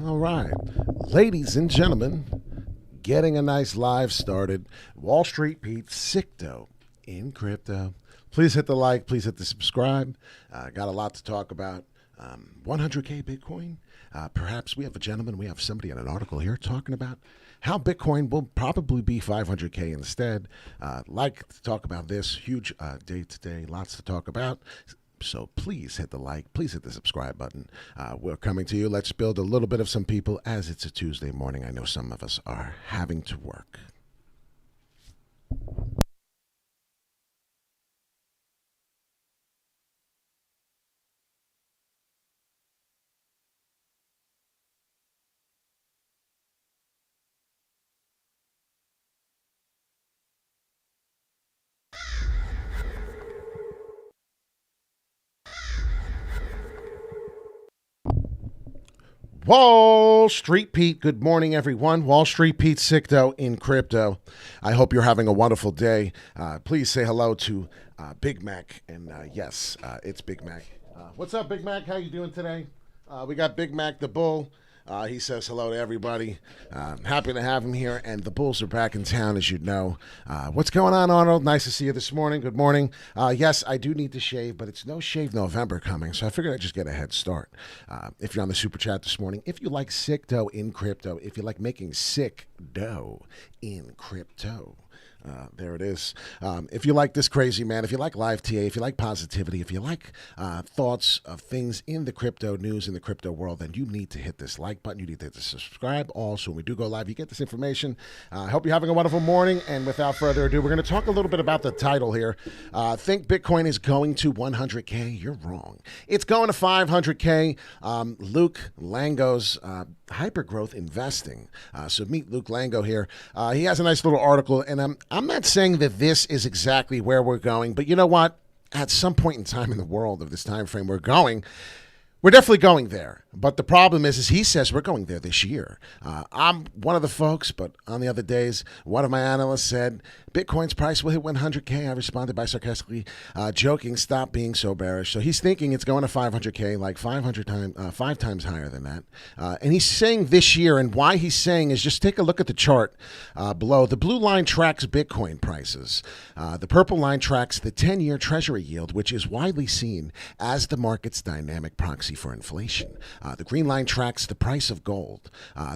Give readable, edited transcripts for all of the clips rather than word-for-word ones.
All right. Ladies and gentlemen, getting a nice live started. Wall Street Pete, Sicto in crypto. Please hit the like. Please hit the subscribe. Got a lot to talk about. 100K Bitcoin. Perhaps we have a gentleman, we have somebody in an article here talking about how Bitcoin will probably be 500K instead. Like to talk about this. Huge day today. Lots to talk about. So please hit the like. Please hit the subscribe button. We're coming to you. Let's build a little bit of some people as it's a Tuesday morning. I know some of us are having to work. Wall Street Pete, good morning, everyone. Wall Street Pete, Sicto in crypto. I hope you're having a wonderful day. Please say hello to Big Mac. And yes, it's Big Mac. What's up, Big Mac? How you doing today? We got Big Mac the Bull. He says hello to everybody. Happy to have him here. And the Bulls are back in town, as you know. What's going on, Arnold? Nice to see you this morning. Good morning. Yes, I do need to shave, but it's No Shave November coming, so I figured I'd just get a head start. If you're on the Super Chat this morning, if you like sick dough in crypto, if you like making sick dough in crypto, there it is. If you like this crazy man, if you like live TA, if you like positivity, if you like thoughts of things in the crypto news, in the crypto world, then you need to hit this like button. You need to hit the subscribe. Also, when we do go live, you get this information. I hope you're having a wonderful morning. And without further ado, we're going to talk a little bit about the title here. Think Bitcoin is going to 100K? You're wrong. It's going to 500K. Luke Lango's Hypergrowth Investing. So meet Luke Lango here. He has a nice little article, and I'm not saying that this is exactly where we're going, but you know what? At some point in time in the world of this time frame we're definitely going there. But the problem is he says we're going there this year. I'm one of the folks, but on the other days, one of my analysts said Bitcoin's price will hit 100K. I responded by sarcastically joking, stop being so bearish. So he's thinking it's going to 500K, like 5 times higher than that. And he's saying this year, and why he's saying is just take a look at the chart below. The blue line tracks Bitcoin prices. The purple line tracks the 10-year Treasury yield, which is widely seen as the market's dynamic proxy for inflation. The green line tracks the price of gold.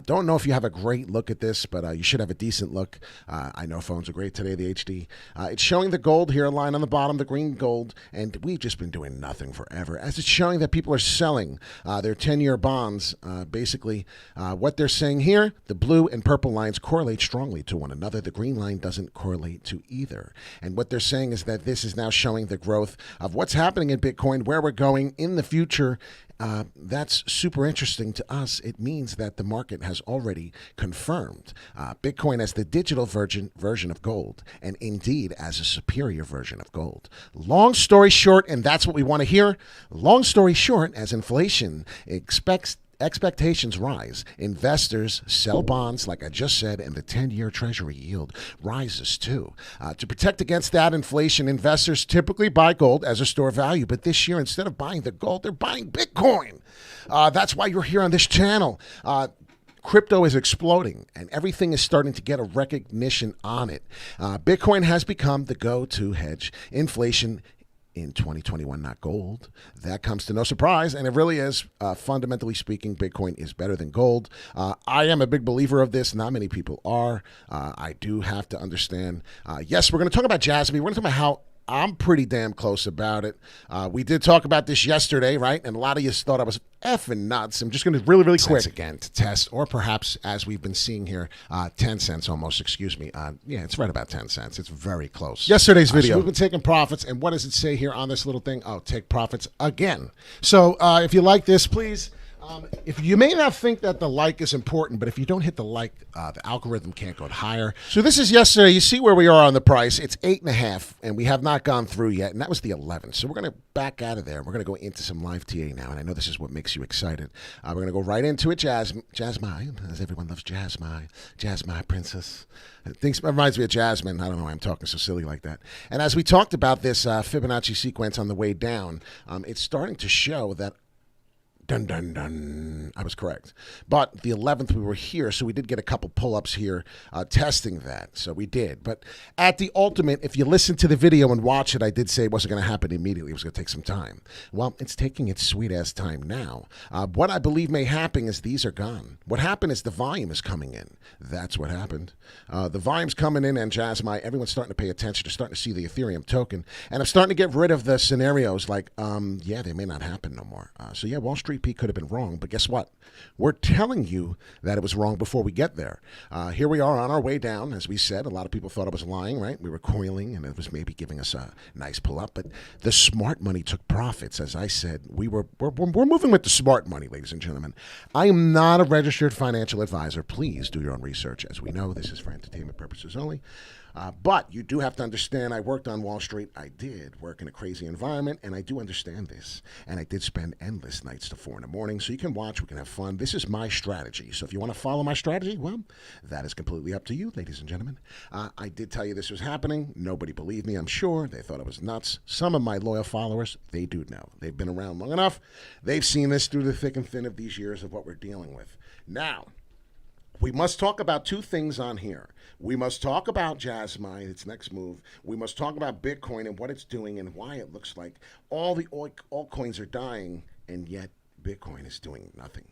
Don't know if you have a great look at this, but you should have a decent look. I know phones are great today, the HD. It's showing the gold here, a line on the bottom, the green gold, and we've just been doing nothing forever, as it's showing that people are selling their 10-year bonds. Basically, what they're saying here, the blue and purple lines correlate strongly to one another. The green line doesn't correlate to either. And what they're saying is that this is now showing the growth of what's happening in Bitcoin, where we're going in the future. That's super interesting to us. It means that the market has already confirmed Bitcoin as the digital version of gold, and indeed as a superior version of gold. Long story short, and that's what we want to hear, long story short, as inflation expectations rise, investors sell bonds, like I just said, and the 10-year Treasury yield rises too. To protect against that inflation, investors typically buy gold as a store of value, but this year, instead of buying the gold, they're buying Bitcoin. That's why you're here on this channel. Crypto is exploding, and everything is starting to get a recognition on it. Bitcoin has become the go-to hedge inflation in 2021, not gold. That comes to no surprise, and it really is. Fundamentally speaking, Bitcoin is better than gold. I am a big believer of this. Not many people are. I do have to understand. Yes, we're going to talk about JASMY. We're going to talk about how I'm pretty damn close about it. We did talk about this yesterday, right? And a lot of you thought I was effing nuts. I'm just going to really quick again to test, or perhaps as we've been seeing here, 10 cents almost, excuse me. Yeah, it's right about 10 cents. It's very close. Yesterday's video. So we've been taking profits, and what does it say here on this little thing? Oh, take profits again. So if you like this, please. If you may not think that the like is important, but if you don't hit the like, the algorithm can't go higher. So this is yesterday. You see where we are on the price. It's 8.5, and we have not gone through yet, and that was the 11th. So we're going to back out of there. We're going to go into some live TA now, and I know this is what makes you excited. We're going to go right into it. JASMY, as everyone loves JASMY princess. It reminds me of Jasmine. I don't know why I'm talking so silly like that. And as we talked about this Fibonacci sequence on the way down, it's starting to show that Dun, dun, dun. I was correct. But the 11th, we were here, so we did get a couple pull-ups here testing that. So we did. But at the ultimate, if you listen to the video and watch it, I did say it wasn't going to happen immediately. It was going to take some time. Well, it's taking its sweet-ass time now. What I believe may happen is these are gone. What happened is the volume is coming in. That's what happened. The volume's coming in, and JASMY, everyone's starting to pay attention. They're starting to see the Ethereum token. And I'm starting to get rid of the scenarios like, yeah, they may not happen no more. So, yeah, Wall Street Pete could have been wrong, but guess what? We're telling you that it was wrong before we get there. Here we are on our way down. As we said, a lot of people thought I was lying, right? We were coiling, and it was maybe giving us a nice pull-up, but the smart money took profits. As I said, we're moving with the smart money, ladies and gentlemen. I am not a registered financial advisor. Please do your own research. As we know, this is for entertainment purposes only. But you do have to understand, I worked on Wall Street. I did work in a crazy environment, and I do understand this. And I did spend endless nights to 4 in the morning, so you can watch, we can have fun. This is my strategy. So if you want to follow my strategy, well, that is completely up to you, ladies and gentlemen. I did tell you this was happening. Nobody believed me, I'm sure. They thought I was nuts. Some of my loyal followers, they do know. They've been around long enough. They've seen this through the thick and thin of these years of what we're dealing with. Now, we must talk about two things on here. We must talk about JASMY, its next move. We must talk about Bitcoin and what it's doing and why it looks like all the altcoins are dying, and yet Bitcoin is doing nothing.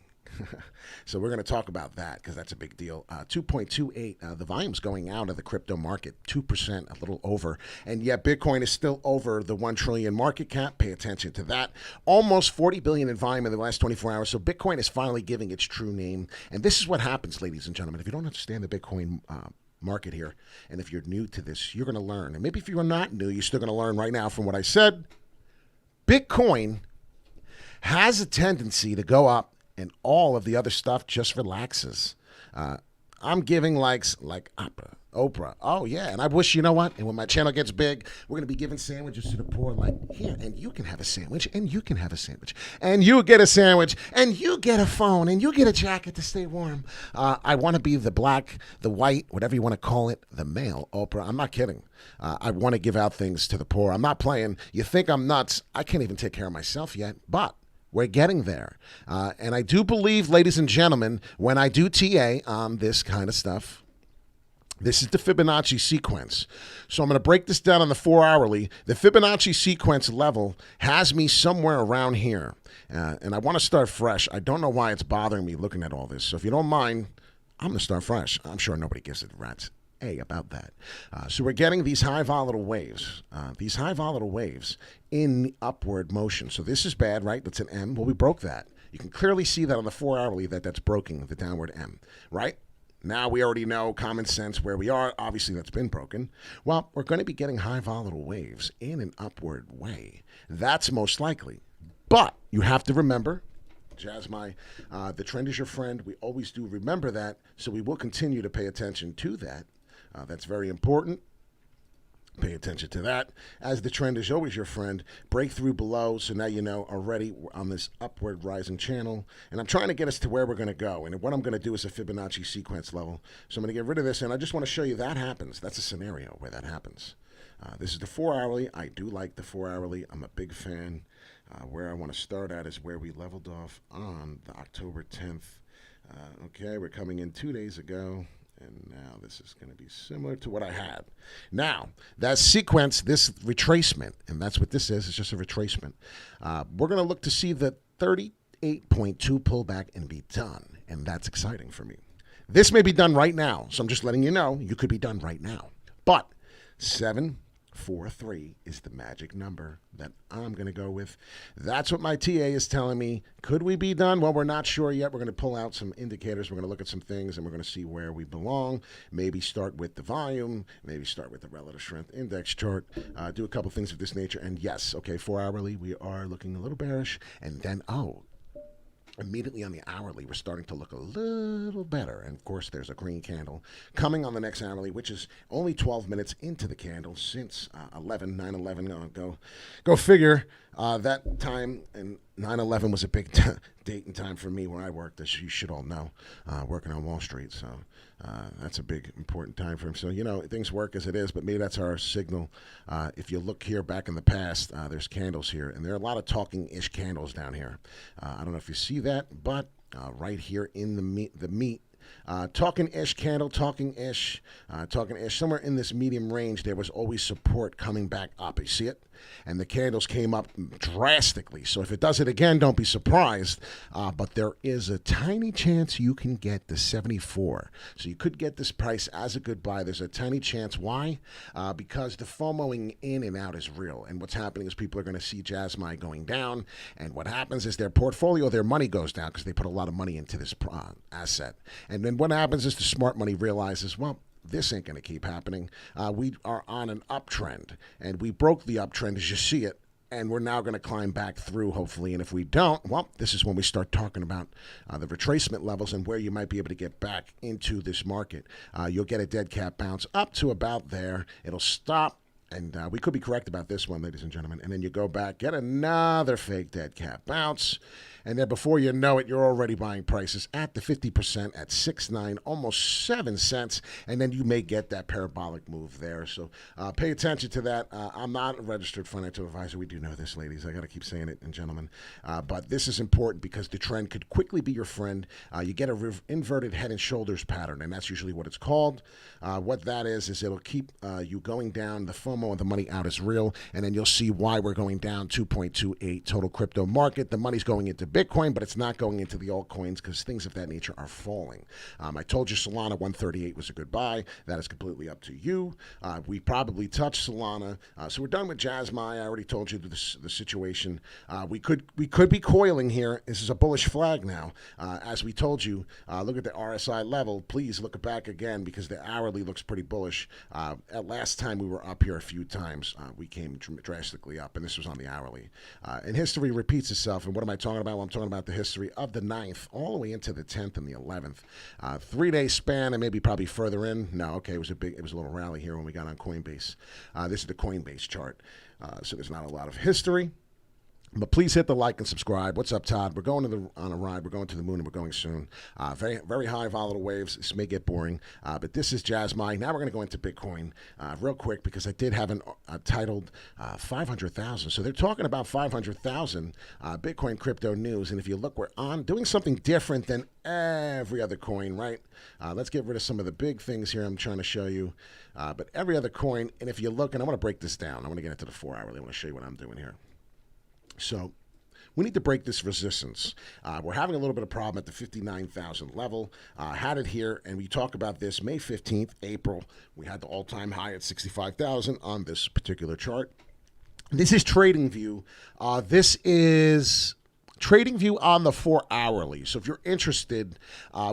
So we're going to talk about that because that's a big deal. 2.28, the volume's going out of the crypto market, 2%, a little over. And yet Bitcoin is still over the 1 trillion market cap. Pay attention to that. Almost 40 billion in volume in the last 24 hours. So Bitcoin is finally giving its true name. And this is what happens, ladies and gentlemen. If you don't understand the Bitcoin market here, and if you're new to this, you're going to learn. And maybe if you are not new, you're still going to learn right now from what I said. Bitcoin has a tendency to go up, and all of the other stuff just relaxes. I'm giving likes like Oprah. Oh, yeah. And I wish, you know what? And when my channel gets big, we're going to be giving sandwiches to the poor like, here, and you can have a sandwich, and you can have a sandwich, and you get a sandwich, and you get a phone, and you get a jacket to stay warm. I want to be the black, the white, whatever you want to call it, the male Oprah. I'm not kidding. I want to give out things to the poor. I'm not playing. You think I'm nuts. I can't even take care of myself yet, but we're getting there. And I do believe, ladies and gentlemen, when I do TA on this kind of stuff, this is the Fibonacci sequence. So I'm going to break this down on the 4 hourly. The Fibonacci sequence level has me somewhere around here. And I want to start fresh. I don't know why it's bothering me looking at all this. So if you don't mind, I'm going to start fresh. I'm sure nobody gives a rat's about that. So we're getting these high volatile waves. These high volatile waves in upward motion. So this is bad, right? That's an M. Well, we broke that. You can clearly see that on the 4 hourly that's broken, the downward M, right? Now we already know common sense where we are. Obviously, that's been broken. Well, we're going to be getting high volatile waves in an upward way. That's most likely. But you have to remember, JASMY, the trend is your friend. We always do remember that. So we will continue to pay attention to that. That's very important. Pay attention to that. As the trend is always your friend, breakthrough below. So now you know already we're on this upward rising channel. And I'm trying to get us to where we're going to go. And what I'm going to do is a Fibonacci sequence level. So I'm going to get rid of this. And I just want to show you that happens. That's a scenario where that happens. This is the 4 hourly. I do like the 4 hourly. I'm a big fan. Where I want to start at is where we leveled off on the October 10th. Okay, we're coming in 2 days ago. And now this is going to be similar to what I had. Now, that sequence, this retracement, and that's what this is, it's just a retracement. We're going to look to see the 38.2 pullback and be done. And that's exciting for me. This may be done right now. So I'm just letting you know, you could be done right now. But 743 is the magic number that I'm going to go with. That's what my TA is telling me. Could we be done? Well, we're not sure yet. We're going to pull out some indicators. We're going to look at some things, and we're going to see where we belong. Maybe start with the volume. Maybe start with the relative strength index chart. Do a couple things of this nature. And yes, okay, 4 hourly, we are looking a little bearish. And then, immediately on the hourly, we're starting to look a little better. And, of course, there's a green candle coming on the next hourly, which is only 12 minutes into the candle since 9/11. Go figure. That time, and 9/11 was a big date and time for me where I worked, as you should all know, working on Wall Street. So that's a big, important time for him. So, things work as it is, but maybe that's our signal. If you look here back in the past, there's candles here, and there are a lot of talking-ish candles down here. I don't know if you see that, but right here in the meat, talking-ish candle, talking-ish, somewhere in this medium range, there was always support coming back up. You see it? And the candles came up drastically. So if it does it again, don't be surprised. But there is a tiny chance you can get the 74. So you could get this price as a good buy. There's a tiny chance. Why? Because the FOMOing in and out is real. And what's happening is people are going to see JASMY going down. And what happens is their portfolio, their money goes down because they put a lot of money into this asset. And then what happens is the smart money realizes, well, this ain't going to keep happening. We are on an uptrend, and we broke the uptrend as you see it, and we're now going to climb back through, hopefully. And if we don't, well, this is when we start talking about the retracement levels and where you might be able to get back into this market. You'll get a dead cat bounce up to about there. It'll stop. And we could be correct about this one, ladies and gentlemen. And then you go back, get another fake dead cat bounce. And then before you know it, you're already buying prices at the 50% at 6.9, almost 7 cents. And then you may get that parabolic move there. So pay attention to that. I'm not a registered financial advisor. We do know this, ladies. I got to keep saying it, and gentlemen. But this is important because the trend could quickly be your friend. You get a inverted head and shoulders pattern, and that's usually what it's called. What that is it'll keep you going down. The FOMO and the money out is real. And then you'll see why we're going down 2.28 total crypto market. The money's going into Bitcoin, but it's not going into the altcoins because things of that nature are falling. I told you Solana 138 was a good buy. That is completely up to you. We probably touched Solana. So we're done with JASMY. I already told you the situation. We could be coiling here. This is a bullish flag now. As we told you, look at the RSI level. Please look back again because the hourly looks pretty bullish. At last time we were up here a few times, we came drastically up, and this was on the hourly. And history repeats itself. And what am I talking about? Well, I'm talking about the history of the 9th all the way into the 10th and the 11th. 3-day span, and maybe probably further in. No, okay, it was a little rally here when we got on Coinbase. This is the Coinbase chart. So there's not a lot of history. But please hit the like and subscribe. What's up, Todd? We're going on a ride. We're going to the moon, and we're going soon. Very, very high volatile waves. This may get boring, but this is JASMY. Now we're going to go into Bitcoin real quick because I did have a titled 500,000. So they're talking about 500,000 Bitcoin crypto news. And if you look, we're on doing something different than every other coin, right? Let's get rid of some of the big things here I'm trying to show you. But every other coin, and if you look, and I want to break this down. I want to get into the 4-hourly. I want to show you what I'm doing here. So we need to break this resistance. We're having a little bit of problem at the 59,000 level. Had it here, and we talk about this May 15th, April. We had the all-time high at 65,000 on this particular chart. This is TradingView. This is TradingView on the 4-hourly. So if you're interested,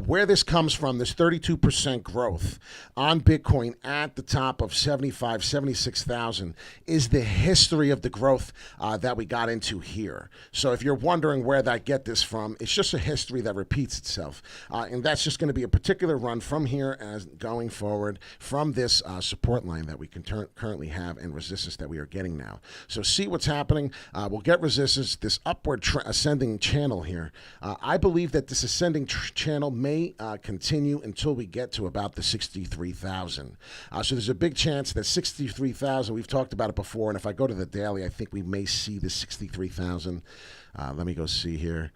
where this comes from, this 32% growth on Bitcoin at the top of 76,000 is the history of the growth that we got into here. So if you're wondering where that get this from, it's just a history that repeats itself. And that's just going to be a particular run from here as going forward from this support line that we can currently have and resistance that we are getting now. So see what's happening. We'll get resistance, this upward ascending channel here. I believe that this ascending channel may continue until we get to about the 63,000. So there's a big chance that 63,000, we've talked about it before, and if I go to the daily, I think we may see the 63,000. Let me go see here.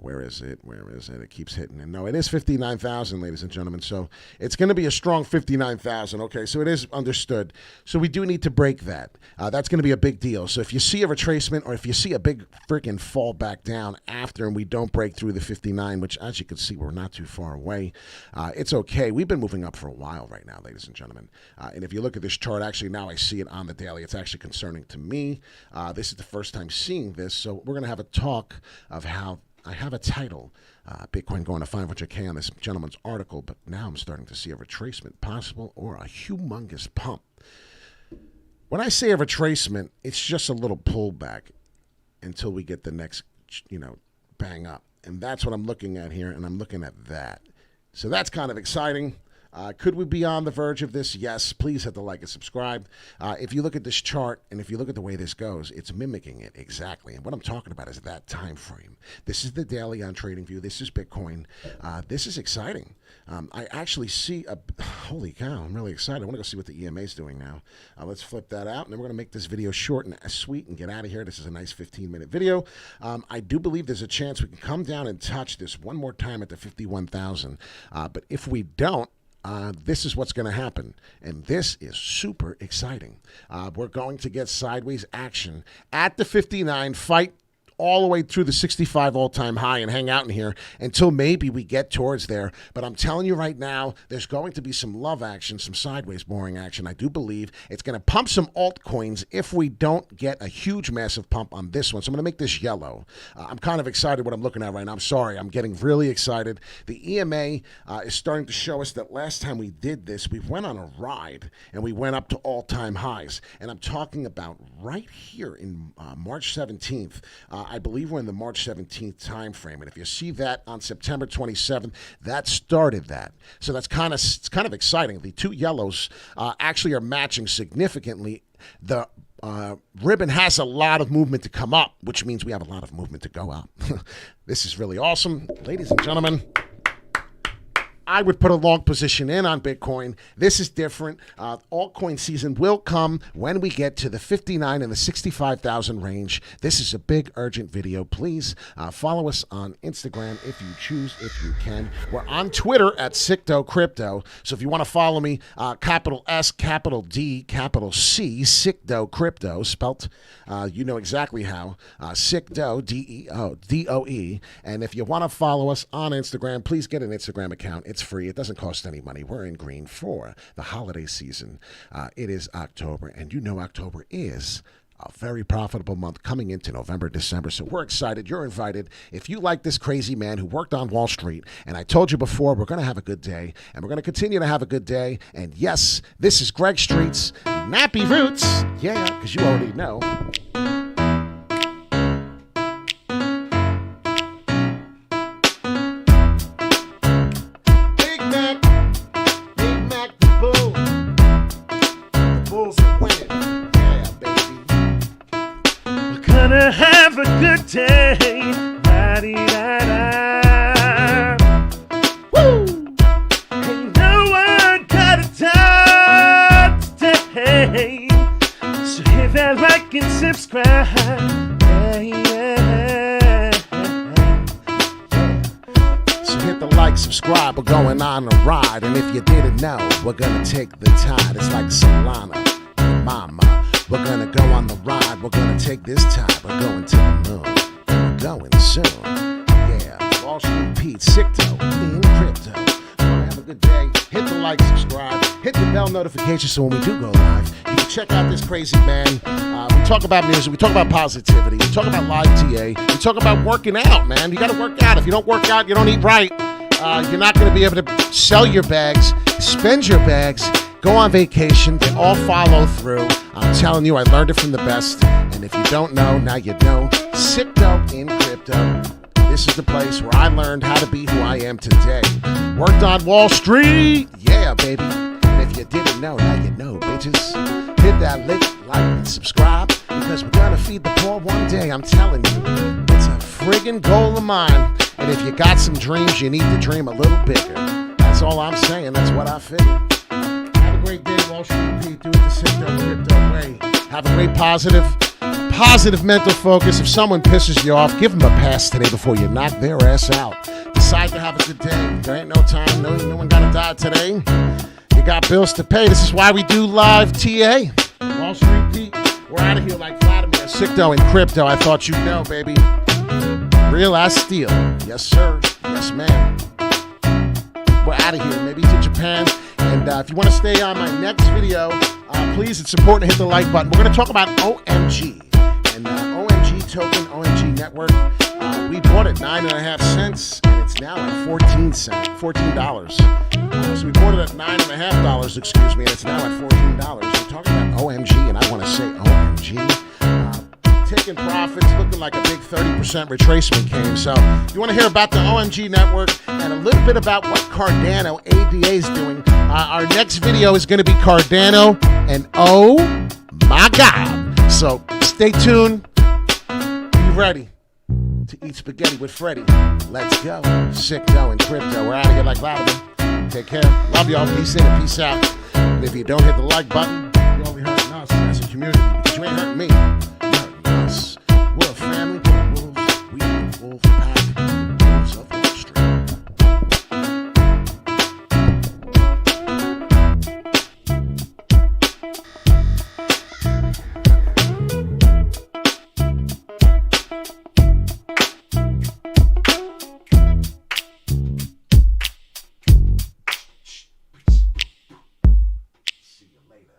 Where is it? Where is it? It keeps hitting. And no, it is 59,000, ladies and gentlemen. So it's going to be a strong 59,000. Okay, so it is understood. So we do need to break that. That's going to be a big deal. So if you see a retracement or if you see a big freaking fall back down after and we don't break through the 59, which as you can see, we're not too far away, it's okay. We've been moving up for a while right now, ladies and gentlemen. And if you look at this chart, actually now I see it on the daily. It's actually concerning to me. This is the first time seeing this. So we're going to have a talk of how I have a title, Bitcoin going to 500K on this gentleman's article, but now I'm starting to see a retracement possible or a humongous pump. When I say a retracement, it's just a little pullback until we get the next, bang up. And that's what I'm looking at here, and I'm looking at that. So that's kind of exciting. Could we be on the verge of this? Yes. Please hit the like and subscribe. If you look at this chart and if you look at the way this goes, it's mimicking it exactly. And what I'm talking about is that time frame. This is the daily on TradingView. This is Bitcoin. This is exciting. I actually see holy cow, I'm really excited. I want to go see what the EMA is doing now. Let's flip that out, and then we're going to make this video short and sweet and get out of here. This is a nice 15-minute video. I do believe there's a chance we can come down and touch this one more time at the 51,000. But if we don't, this is what's going to happen, and this is super exciting. We're going to get sideways action at the 59, fight all the way through the 65 all-time high and hang out in here until maybe we get towards there. But I'm telling you right now, there's going to be some love action, some sideways boring action. I do believe it's going to pump some altcoins if we don't get a huge, massive pump on this one. So I'm going to make this yellow. I'm kind of excited what I'm looking at right now. I'm sorry. I'm getting really excited. The EMA is starting to show us that last time we did this, we went on a ride and we went up to all-time highs. And I'm talking about right here in March 17th. I believe we're in the March 17th time frame, and if you see that on September 27th, that started that. So that's kind of exciting. The two yellows actually are matching significantly. The ribbon has a lot of movement to come up, which means we have a lot of movement to go up. This is really awesome, ladies and gentlemen. I would put a long position in on Bitcoin. This is different. Altcoin season will come when we get to the 59 and the 65,000 range. This is a big, urgent video. Please follow us on Instagram if you choose, if you can. We're on Twitter at Sicto Crypto. So if you want to follow me, capital S, capital D, capital C, Sicto Crypto, spelt, you know exactly how. Sicto, D-O-E. And if you want to follow us on Instagram, please get an Instagram account. It's free. It doesn't cost any money. We're in green for the holiday season. It is October, and you know October is a very profitable month coming into November, December. So we're excited. You're invited. If you like this crazy man who worked on Wall Street, and I told you before, we're going to have a good day, and we're going to continue to have a good day. And yes, this is Greg Street's Nappy Roots. Yeah, because you already know. Gonna have a good day. La-dee-da-da. Woo! Ain't no one got a time today. So hit that like and subscribe. Yeah, yeah. So hit the like, subscribe. We're going on a ride. And if you didn't know, we're gonna take the tide. It's like Solana and Mama. We're gonna go on the ride, we're gonna take this time, we're going to the moon, and we're going soon. Yeah, Wall Street Pete, Sicto, in crypto. Wanna have a good day, hit the like, subscribe, hit the bell notification so when we do go live, you can check out this crazy man. We talk about music, we talk about positivity, we talk about live TA, we talk about working out, man. You gotta work out. If you don't work out, you don't eat right. You're not gonna be able to sell your bags, spend your bags, go on vacation, they all follow through. I'm telling you, I learned it from the best. And if you don't know, now you know. Sicto in crypto. This is the place where I learned how to be who I am today. Worked on Wall Street. Yeah, baby. And if you didn't know, now you know, bitches. Hit that like, and subscribe, because we're going to feed the poor one day. I'm telling you, it's a friggin' goal of mine. And if you got some dreams, you need to dream a little bigger. That's all I'm saying. That's what I figured. Great day, Wall Street Pete. Do it the Sicto Crypto way. Have a great positive mental focus. If someone pisses you off, give them a pass today before you knock their ass out. Decide to have a good day. There ain't no time. No one got to die today. You got bills to pay. This is why we do live TA. Wall Street Pete. We're out of here like Vladimir. Sicto and crypto. I thought you'd know, baby. Real as steel. Yes, sir. Yes, ma'am. We're out of here. Maybe to Japan. And if you want to stay on my next video, please, it's important to hit the like button. We're going to talk about OMG. And OMG token, OMG network, we bought it 9.5 cents, and it's now at $14. So we bought it at $9.5, excuse me, and it's now at $14. We're talking about OMG, and I want to say OMG. taking profits, looking like a big 30% retracement game. So if you want to hear about the OMG network and a little bit about what Cardano ADA is doing, our next video is going to be Cardano, and oh my God. So stay tuned. Be ready to eat spaghetti with Freddy. Let's go. Sick dough and crypto. We're out of here like Vladimir. Take care. Love y'all. Peace in and peace out. And if you don't hit the like button, you're only hurting us as a community, because you ain't hurting me. You're hurting us. We're a family. Wolves. We are the wolf pack. Wolves of Wall Street. See you later.